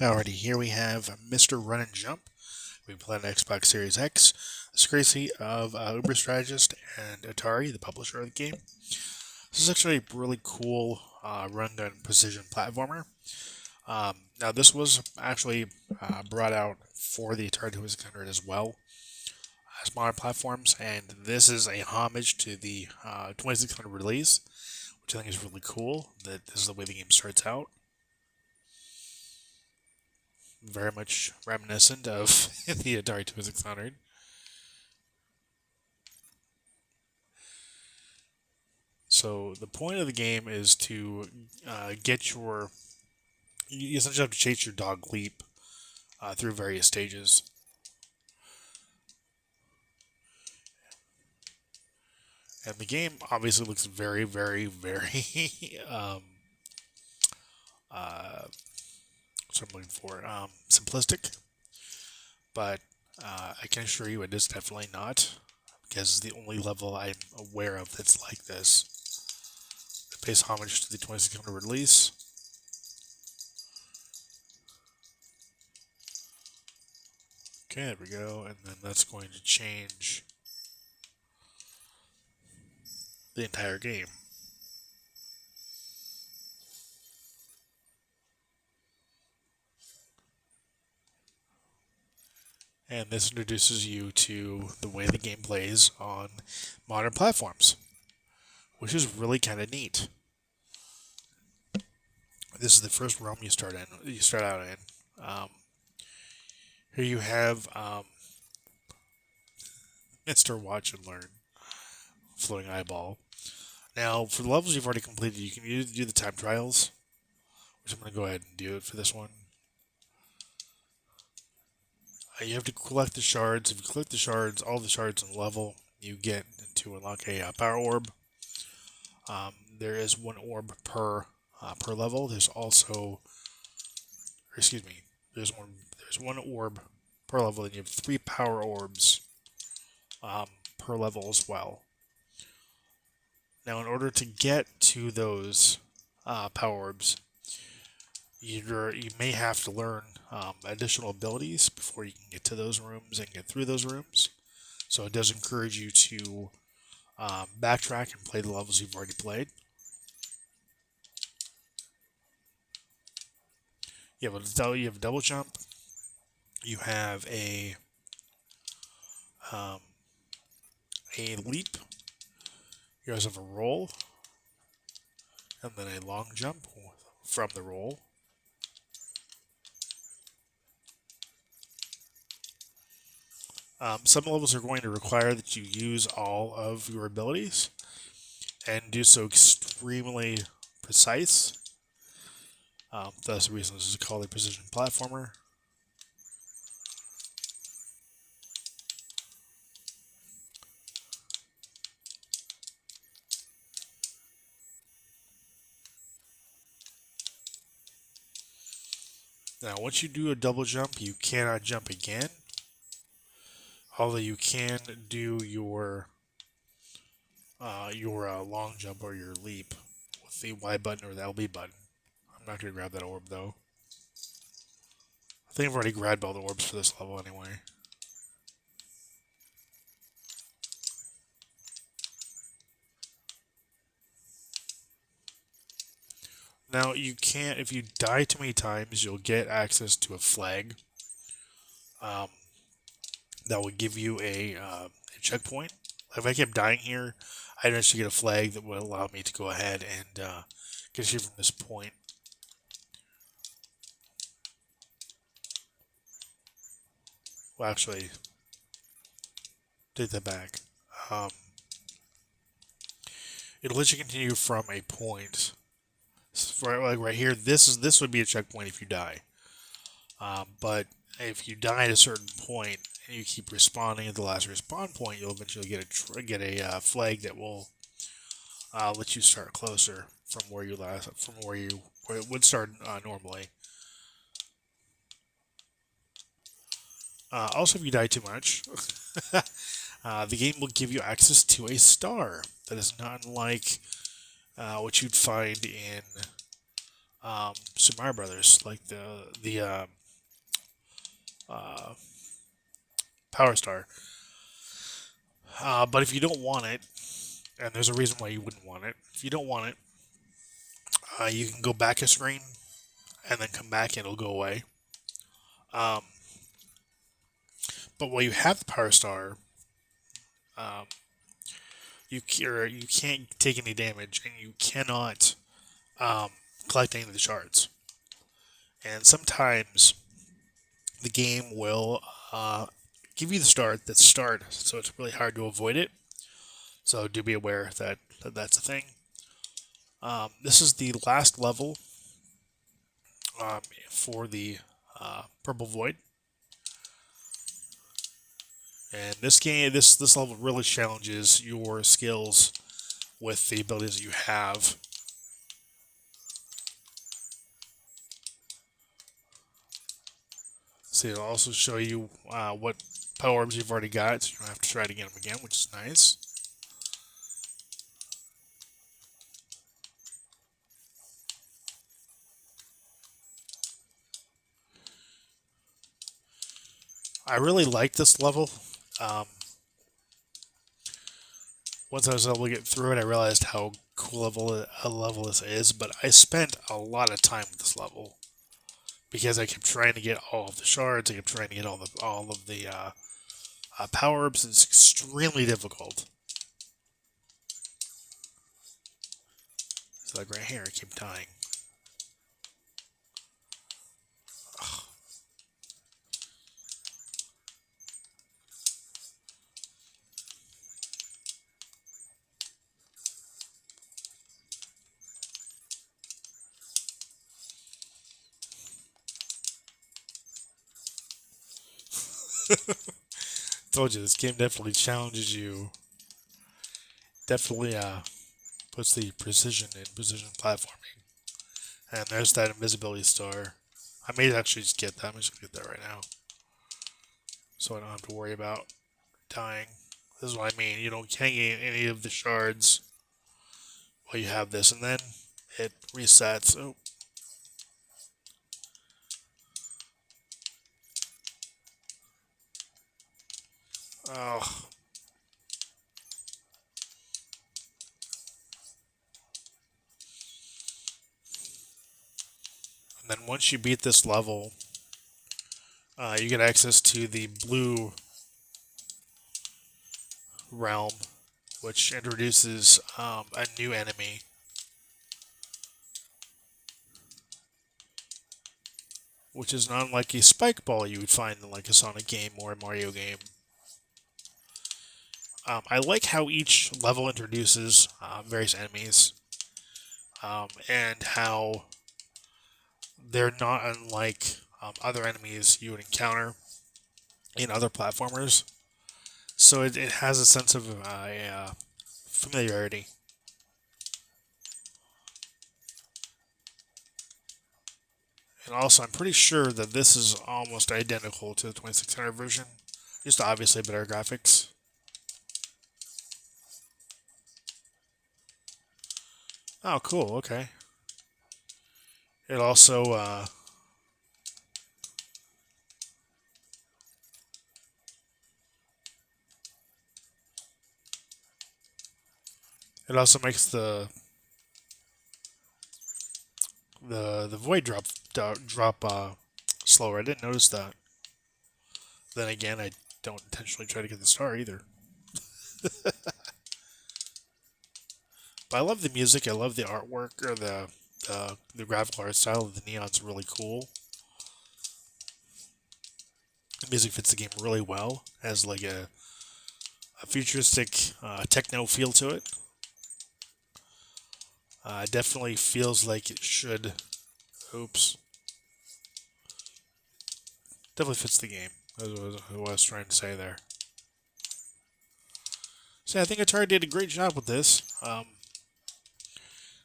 Alrighty, here we have Mr. Run and Jump. We play on Xbox Series X. It's courtesy of Uber Strategist and Atari, the publisher of the game. This is actually a really cool run-gun precision platformer. Now, this was actually brought out for the Atari 2600 as well as modern platforms, and this is a homage to the 2600 release, which I think is really cool. That this is the way the game starts out. Very much reminiscent of the Atari 2600. So the point of the game is to get your. You essentially have to chase your dog leap through various stages. And the game obviously looks very, very, very. What I'm looking for. Simplistic. But I can assure you it is definitely not. Because it's the only level I'm aware of that's like this. It pays homage to the 2600 release. Okay, there we go. And then that's going to change the entire game. And this introduces you to the way the game plays on modern platforms, which is really kind of neat. This is the first realm you start in. You start out in. Here you have Mr. Watch and Learn, floating eyeball. Now, for the levels you've already completed, you can either do the time trials, which I'm going to go ahead and do it for this one. You have to collect the shards. If you collect the shards, all the shards in the level, you get to unlock a power orb. There is one orb per level. There's also, excuse me, there's one orb per level, and you have 3 power orbs per level as well. Now, in order to get to those power orbs, you may have to learn additional abilities before you can get to those rooms and get through those rooms. So it does encourage you to backtrack and play the levels you've already played. You have a double jump. You have a leap. You also have a roll, and then a long jump from the roll. Some levels are going to require that you use all of your abilities and do so extremely precise. That's the reason this is called a precision platformer. Now, once you do a double jump, you cannot jump again. Although you can do your long jump or your leap with the Y button or the LB button. I'm not going to grab that orb though. I think I've already grabbed all the orbs for this level anyway. Now you can't, if you die too many times, you'll get access to a flag that will give you a checkpoint. If I kept dying here, I'd actually get a flag that would allow me to go ahead and get you from this point. Well, actually, take that back. It'll let you continue from a point. So like right here, this would be a checkpoint if you die. But if you die at a certain point and you keep respawning at the last respawn point, you'll eventually get a flag that will let you start closer from where it would start normally. Also, if you die too much, the game will give you access to a star that is not unlike what you'd find in Super Mario Brothers, like the uh, Power Star. But if you don't want it, and there's a reason why you wouldn't want it, if you don't want it, you can go back a screen and then come back and it'll go away. Um, but while you have the Power Star, um, you can't take any damage and you cannot um, collect any of the shards. And sometimes the game will give you the start, so it's really hard to avoid it. So do be aware that that's a thing. This is the last level for the Purple Void, and this level really challenges your skills with the abilities that you have. So it'll also show you what power orbs you've already got, so you don't have to try to get them again, which is nice. I really like this level. Um, Once I was able to get through it, I realized how cool a level this is. But I spent a lot of time with this level because I kept trying to get all of the shards. I kept trying to get all of the power ups. It's extremely difficult. So like right here, I keep dying. Told you this game definitely challenges you. Definitely puts the precision in precision platforming. And there's that invisibility star. I may actually just get that. I'm just gonna get that right now, so I don't have to worry about dying. This is what I mean. You can't get any of the shards while you have this, and then it resets. Oh, oh. And then once you beat this level, you get access to the blue realm, which introduces a new enemy. Which is not like a spike ball you would find in like a Sonic game or a Mario game. I like how each level introduces various enemies, and how they're not unlike other enemies you would encounter in other platformers. So it has a sense of familiarity. And also, I'm pretty sure that this is almost identical to the 2600 version, just obviously better graphics. Oh, cool. Okay. It also makes the void drop slower. I didn't notice that. Then again, I don't intentionally try to get the star either. But I love the music. I love the artwork or the graphical art style of the neon's really cool. The music fits the game really well. It has like a futuristic techno feel to it. Definitely feels like it should. Oops. Definitely fits the game. That's what I was trying to say there. So yeah, I think Atari did a great job with this.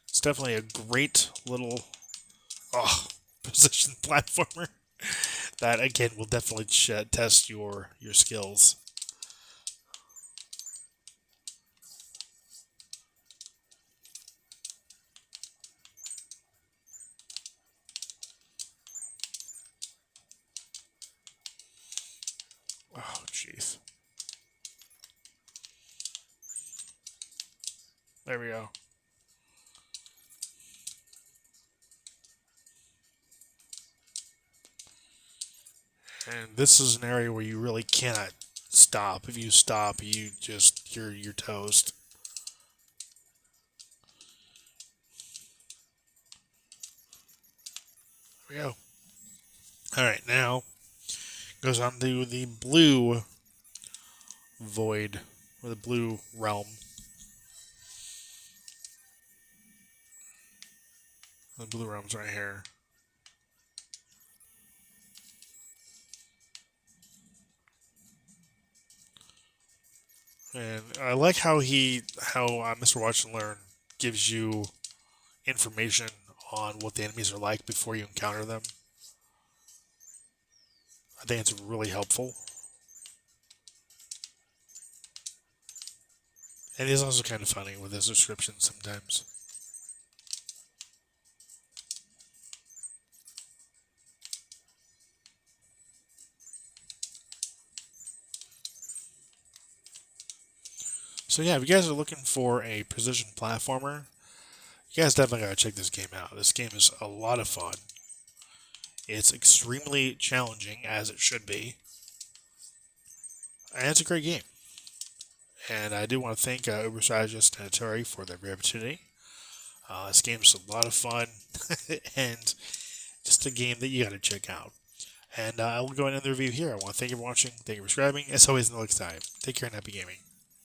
It's definitely a great little position platformer that again will definitely test your skills. sheath. There we go. And this is an area where you really cannot stop. If you stop, you're toast. There we go. Alright, now goes on to the blue void, or the blue realm. The blue realm's right here. And I like how Mr. Watch and Learn gives you information on what the enemies are like before you encounter them. I think it's really helpful. And it is also kind of funny with his descriptions sometimes. So yeah, if you guys are looking for a precision platformer, you guys definitely gotta check this game out. This game is a lot of fun. It's extremely challenging, as it should be. And it's a great game. And I do want to thank Uberstrategist and Atari for their great opportunity. This game's a lot of fun, and just a game that you gotta check out. And I will go ahead and end the review here. I want to thank you for watching, thank you for subscribing. As always, until next time, take care and happy gaming.